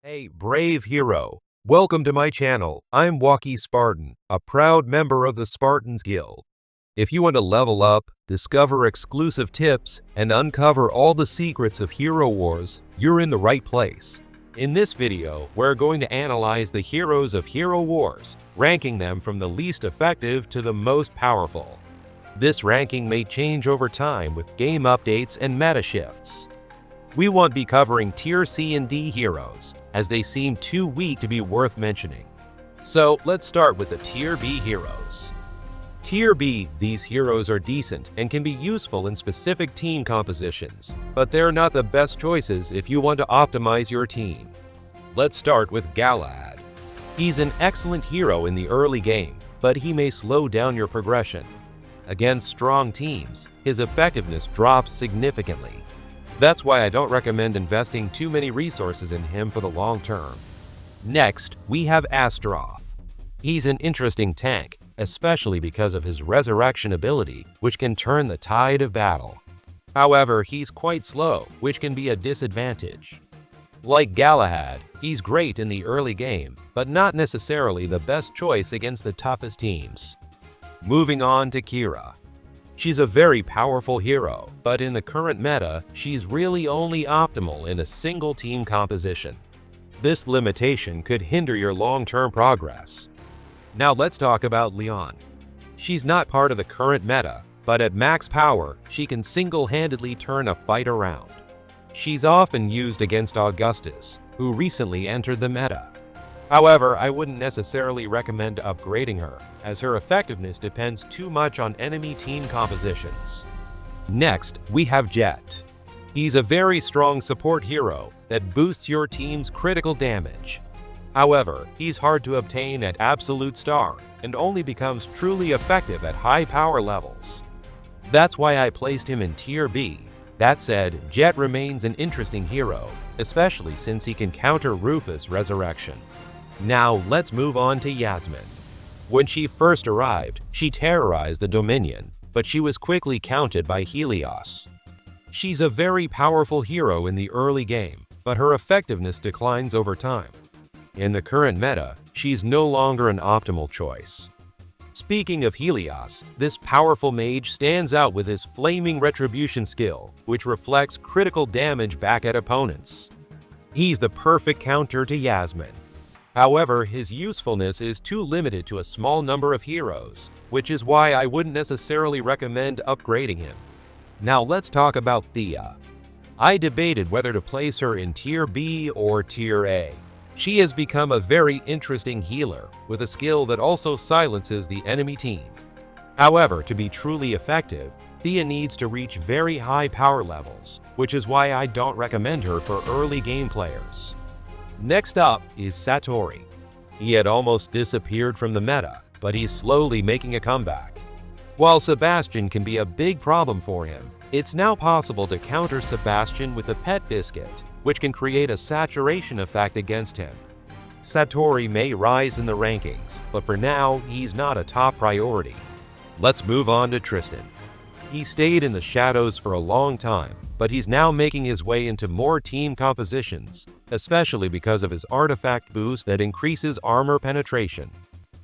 Hey, brave hero. Welcome to my channel. I'm Waki Spartan, a proud member of the Spartans Guild. If you want to level up, discover exclusive tips, and uncover all the secrets of Hero Wars, you're in the right place. In this video, we're going to analyze the heroes of Hero Wars, ranking them from the least effective to the most powerful. This ranking may change over time with game updates and meta shifts. We won't be covering Tier C and D heroes, as they seem too weak to be worth mentioning. So let's start with the Tier B heroes. Tier B, these heroes are decent and can be useful in specific team compositions, but they're not the best choices if you want to optimize your team. Let's start with Galahad. He's an excellent hero in the early game, but he may slow down your progression. Against strong teams, his effectiveness drops significantly. That's why I don't recommend investing too many resources in him for the long term. Next, we have Astaroth. He's an interesting tank, especially because of his resurrection ability, which can turn the tide of battle. However, he's quite slow, which can be a disadvantage. Like Galahad, he's great in the early game, but not necessarily the best choice against the toughest teams. Moving on to Kira. She's a very powerful hero, but in the current meta, she's really only optimal in a single team composition. This limitation could hinder your long-term progress. Now let's talk about Leon. She's not part of the current meta, but at max power, she can single-handedly turn a fight around. She's often used against Augustus, who recently entered the meta. However, I wouldn't necessarily recommend upgrading her, as her effectiveness depends too much on enemy team compositions. Next, we have Jet. He's a very strong support hero that boosts your team's critical damage. However, he's hard to obtain at absolute star and only becomes truly effective at high power levels. That's why I placed him in Tier B. That said, Jet remains an interesting hero, especially since he can counter Rufus' resurrection. Now let's move on to Yasmin. When she first arrived, she terrorized the Dominion, but she was quickly counted by Helios. She's a very powerful hero in the early game, but her effectiveness declines over time. In the current meta, she's no longer an optimal choice. Speaking of Helios, this powerful mage stands out with his flaming retribution skill, which reflects critical damage back at opponents. He's the perfect counter to Yasmin. However, his usefulness is too limited to a small number of heroes, which is why I wouldn't necessarily recommend upgrading him. Now let's talk about Thea. I debated whether to place her in Tier B or Tier A. She has become a very interesting healer, with a skill that also silences the enemy team. However, to be truly effective, Thea needs to reach very high power levels, which is why I don't recommend her for early game players. Next up is Satori. He had almost disappeared from the meta, but he's slowly making a comeback. While Sebastian can be a big problem for him, it's now possible to counter Sebastian with a pet biscuit, which can create a saturation effect against him. Satori may rise in the rankings, but for now, he's not a top priority. Let's move on to Tristan. He stayed in the shadows for a long time, but he's now making his way into more team compositions, especially because of his artifact boost that increases armor penetration.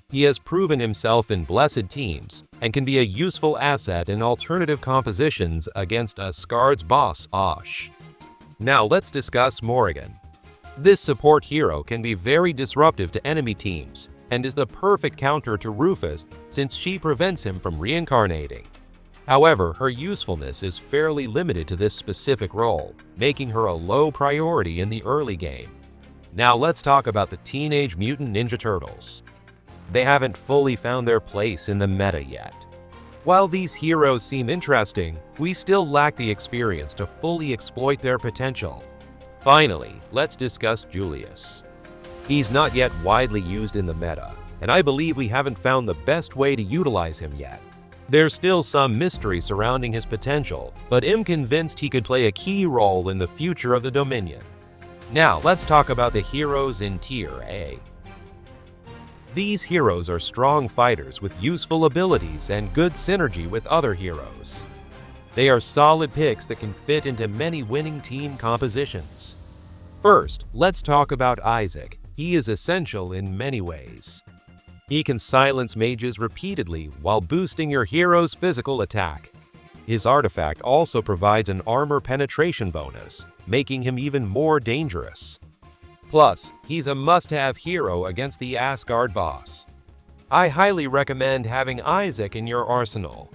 He has proven himself in blessed teams, and can be a useful asset in alternative compositions against Asgard's boss, Osh. Now let's discuss Morrigan. This support hero can be very disruptive to enemy teams, and is the perfect counter to Rufus since she prevents him from reincarnating. However, her usefulness is fairly limited to this specific role, making her a low priority in the early game. Now let's talk about the Teenage Mutant Ninja Turtles. They haven't fully found their place in the meta yet. While these heroes seem interesting, we still lack the experience to fully exploit their potential. Finally, let's discuss Julius. He's not yet widely used in the meta, and I believe we haven't found the best way to utilize him yet. There's still some mystery surrounding his potential, but I'm convinced he could play a key role in the future of the Dominion. Now let's talk about the heroes in Tier A. These heroes are strong fighters with useful abilities and good synergy with other heroes. They are solid picks that can fit into many winning team compositions. First, let's talk about Isaac. He is essential in many ways. He can silence mages repeatedly while boosting your hero's physical attack. His artifact also provides an armor penetration bonus, making him even more dangerous. Plus, he's a must-have hero against the Asgard boss. I highly recommend having Isaac in your arsenal.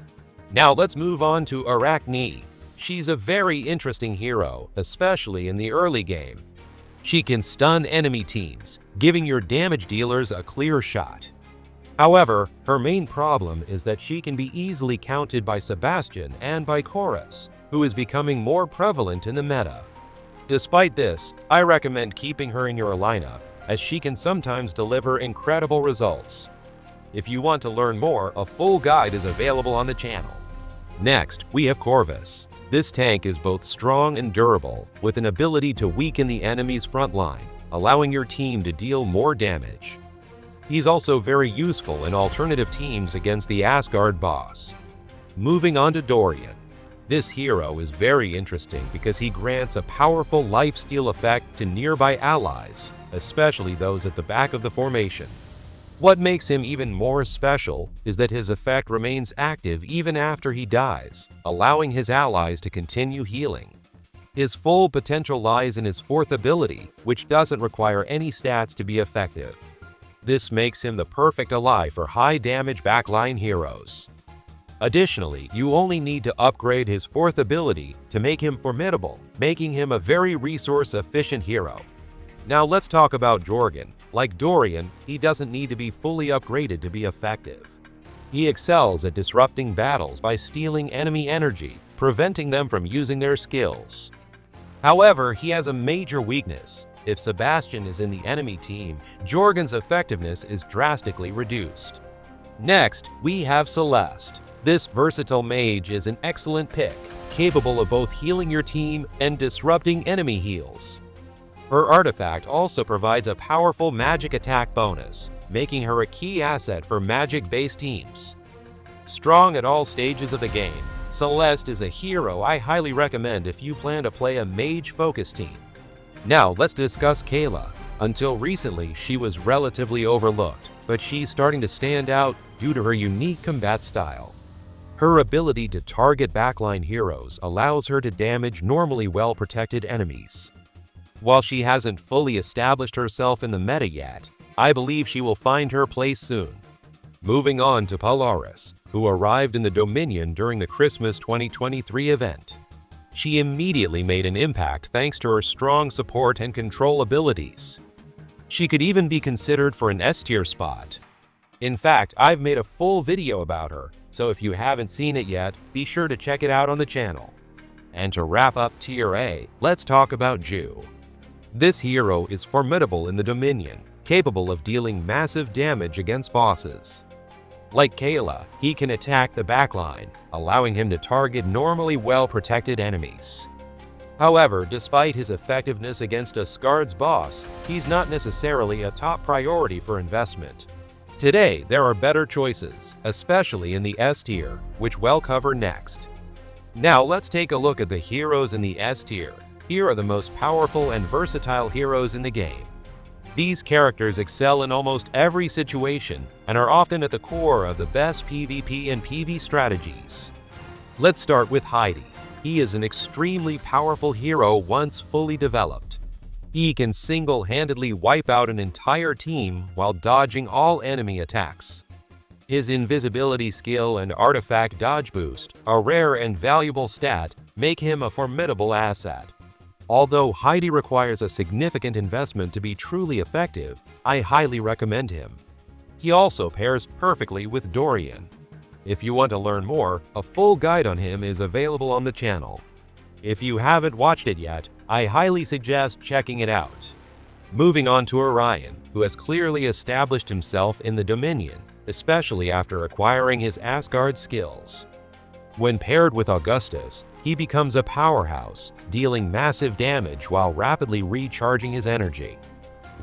Now let's move on to Arachne. She's a very interesting hero, especially in the early game. She can stun enemy teams, giving your damage dealers a clear shot. However, her main problem is that she can be easily countered by Sebastian and by Chorus, who is becoming more prevalent in the meta. Despite this, I recommend keeping her in your lineup, as she can sometimes deliver incredible results. If you want to learn more, a full guide is available on the channel. Next, we have Corvus. This tank is both strong and durable, with an ability to weaken the enemy's front line, allowing your team to deal more damage. He's also very useful in alternative teams against the Asgard boss. Moving on to Dorian. This hero is very interesting because he grants a powerful lifesteal effect to nearby allies, especially those at the back of the formation. What makes him even more special is that his effect remains active even after he dies, allowing his allies to continue healing. His full potential lies in his fourth ability, which doesn't require any stats to be effective. This makes him the perfect ally for high-damage backline heroes. Additionally, you only need to upgrade his fourth ability to make him formidable, making him a very resource-efficient hero. Now let's talk about Jorgen. Like Dorian, he doesn't need to be fully upgraded to be effective. He excels at disrupting battles by stealing enemy energy, preventing them from using their skills. However, he has a major weakness. If Sebastian is in the enemy team, Jorgen's effectiveness is drastically reduced. Next, we have Celeste. This versatile mage is an excellent pick, capable of both healing your team and disrupting enemy heals. Her artifact also provides a powerful magic attack bonus, making her a key asset for magic-based teams. Strong at all stages of the game, Celeste is a hero I highly recommend if you plan to play a mage-focused team. Now let's discuss Kayla. Until recently, she was relatively overlooked, but she's starting to stand out due to her unique combat style. Her ability to target backline heroes allows her to damage normally well-protected enemies. While she hasn't fully established herself in the meta yet, I believe she will find her place soon. Moving on to Polaris, who arrived in the Dominion during the Christmas 2023 event. She immediately made an impact thanks to her strong support and control abilities. She could even be considered for an S-tier spot. In fact, I've made a full video about her, so if you haven't seen it yet, be sure to check it out on the channel. And to wrap up Tier A, let's talk about Ju. This hero is formidable in the Dominion, capable of dealing massive damage against bosses. Like Kayla, he can attack the backline, allowing him to target normally well-protected enemies. However, despite his effectiveness against Asgard's boss, he's not necessarily a top priority for investment. Today, there are better choices, especially in the S tier, which we'll cover next. Now let's take a look at the heroes in the S tier. Here are the most powerful and versatile heroes in the game. These characters excel in almost every situation and are often at the core of the best PvP and PvE strategies. Let's start with Heidi. He is an extremely powerful hero once fully developed. He can single-handedly wipe out an entire team while dodging all enemy attacks. His invisibility skill and artifact dodge boost, a rare and valuable stat, make him a formidable asset. Although Heidi requires a significant investment to be truly effective, I highly recommend him. He also pairs perfectly with Dorian. If you want to learn more, a full guide on him is available on the channel. If you haven't watched it yet, I highly suggest checking it out. Moving on to Orion, who has clearly established himself in the Dominion, especially after acquiring his Asgard skills. When paired with Augustus, he becomes a powerhouse, dealing massive damage while rapidly recharging his energy.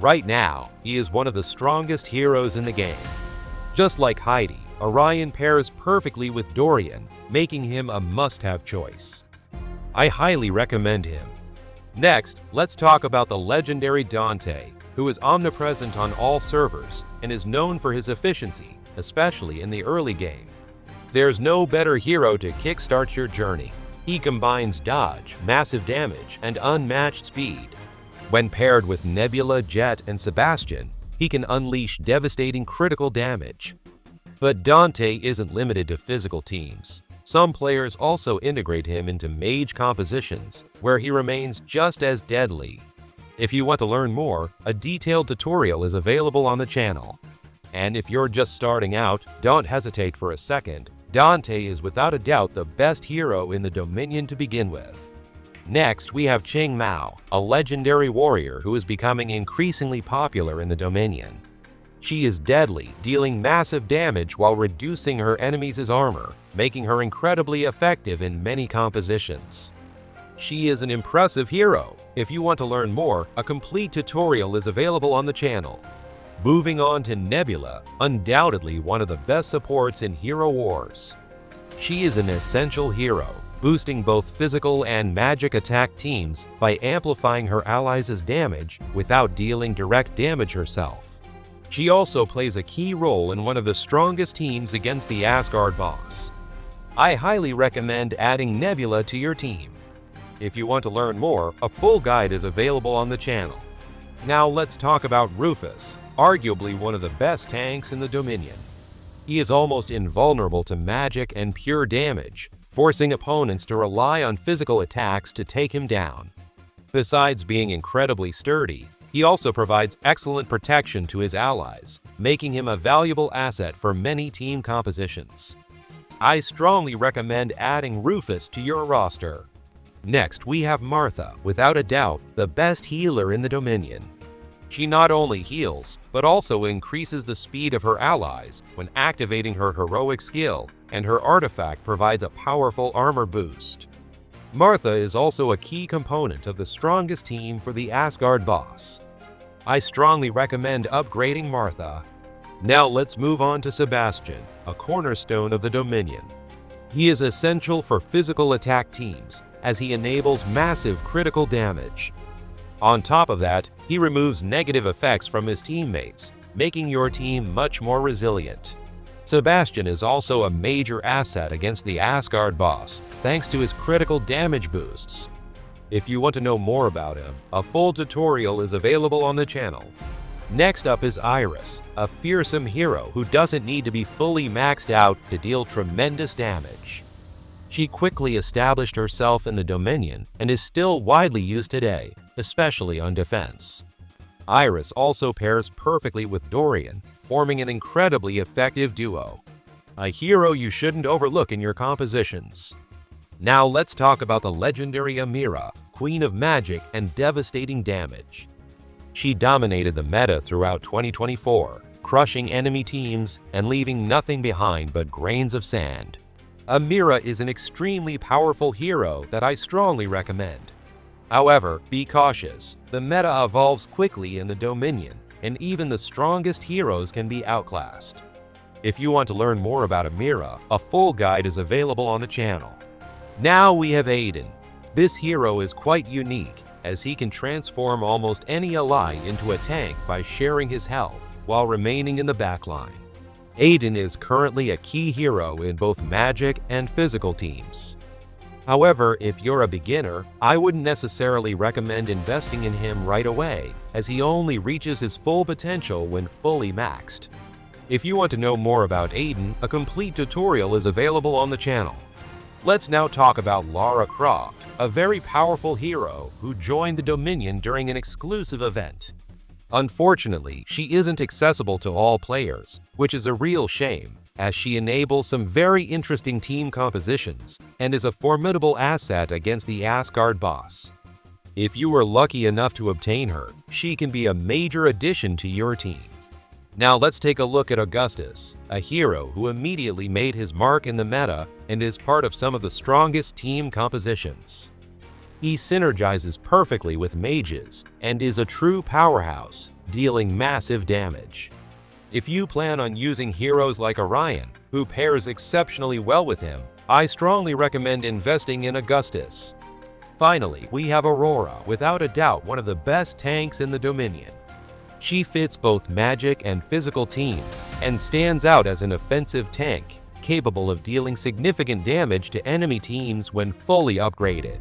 Right now, he is one of the strongest heroes in the game. Just like Heidi, Orion pairs perfectly with Dorian, making him a must-have choice. I highly recommend him. Next, let's talk about the legendary Dante, who is omnipresent on all servers and is known for his efficiency, especially in the early game. There's no better hero to kickstart your journey. He combines dodge, massive damage, and unmatched speed. When paired with Nebula, Jet, and Sebastian, he can unleash devastating critical damage. But Dante isn't limited to physical teams. Some players also integrate him into mage compositions, where he remains just as deadly. If you want to learn more, a detailed tutorial is available on the channel. And if you're just starting out, don't hesitate for a second. Dante is without a doubt the best hero in the Dominion to begin with. Next, we have Ching Mao, a legendary warrior who is becoming increasingly popular in the Dominion. She is deadly, dealing massive damage while reducing her enemies' armor, making her incredibly effective in many compositions. She is an impressive hero. If you want to learn more, a complete tutorial is available on the channel. Moving on to Nebula, undoubtedly one of the best supports in Hero Wars. She is an essential hero, boosting both physical and magic attack teams by amplifying her allies' damage without dealing direct damage herself. She also plays a key role in one of the strongest teams against the Asgard boss. I highly recommend adding Nebula to your team. If you want to learn more, a full guide is available on the channel. Now let's talk about Rufus, arguably one of the best tanks in the Dominion. He is almost invulnerable to magic and pure damage, forcing opponents to rely on physical attacks to take him down. Besides being incredibly sturdy, he also provides excellent protection to his allies, making him a valuable asset for many team compositions. I strongly recommend adding Rufus to your roster. Next, we have Martha, without a doubt, the best healer in the Dominion. She not only heals, but also increases the speed of her allies when activating her heroic skill, and her artifact provides a powerful armor boost. Martha is also a key component of the strongest team for the Asgard boss. I strongly recommend upgrading Martha. Now let's move on to Sebastian, a cornerstone of the Dominion. He is essential for physical attack teams, as he enables massive critical damage. On top of that, he removes negative effects from his teammates, making your team much more resilient. Sebastian is also a major asset against the Asgard boss, thanks to his critical damage boosts. If you want to know more about him, a full tutorial is available on the channel. Next up is Iris, a fearsome hero who doesn't need to be fully maxed out to deal tremendous damage. She quickly established herself in the Dominion and is still widely used today, especially on defense. Iris also pairs perfectly with Dorian, forming an incredibly effective duo. A hero you shouldn't overlook in your compositions. Now let's talk about the legendary Amira, Queen of Magic and devastating damage. She dominated the meta throughout 2024, crushing enemy teams and leaving nothing behind but grains of sand. Amira is an extremely powerful hero that I strongly recommend. However, be cautious. The meta evolves quickly in the Dominion, and even the strongest heroes can be outclassed. If you want to learn more about Amira, a full guide is available on the channel. Now we have Aiden. This hero is quite unique, as he can transform almost any ally into a tank by sharing his health while remaining in the backline. Aiden is currently a key hero in both magic and physical teams. However, if you're a beginner, I wouldn't necessarily recommend investing in him right away, as he only reaches his full potential when fully maxed. If you want to know more about Aiden, a complete tutorial is available on the channel. Let's now talk about Lara Croft, a very powerful hero who joined the Dominion during an exclusive event. Unfortunately, she isn't accessible to all players, which is a real shame, as she enables some very interesting team compositions and is a formidable asset against the Asgard boss. If you were lucky enough to obtain her, she can be a major addition to your team. Now let's take a look at Augustus, a hero who immediately made his mark in the meta and is part of some of the strongest team compositions. He synergizes perfectly with mages and is a true powerhouse, dealing massive damage. If you plan on using heroes like Orion, who pairs exceptionally well with him, I strongly recommend investing in Augustus. Finally, we have Aurora, without a doubt one of the best tanks in the Dominion. She fits both magic and physical teams, and stands out as an offensive tank, capable of dealing significant damage to enemy teams when fully upgraded.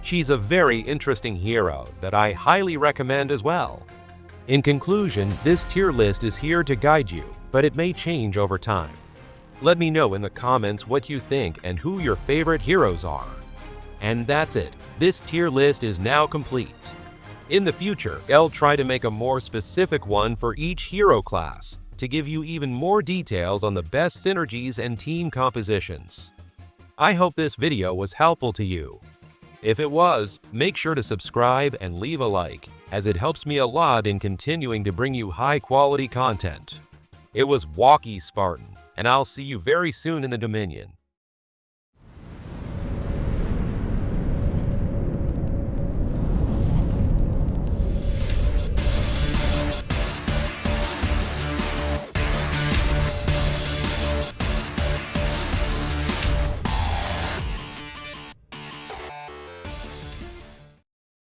She's a very interesting hero that I highly recommend as well. In conclusion, this tier list is here to guide you, but it may change over time. Let me know in the comments what you think and who your favorite heroes are. And that's it, this tier list is now complete. In the future, I'll try to make a more specific one for each hero class, to give you even more details on the best synergies and team compositions. I hope this video was helpful to you. If it was, make sure to subscribe and leave a like, as it helps me a lot in continuing to bring you high-quality content. It was Waki Spartan, and I'll see you very soon in the Dominion.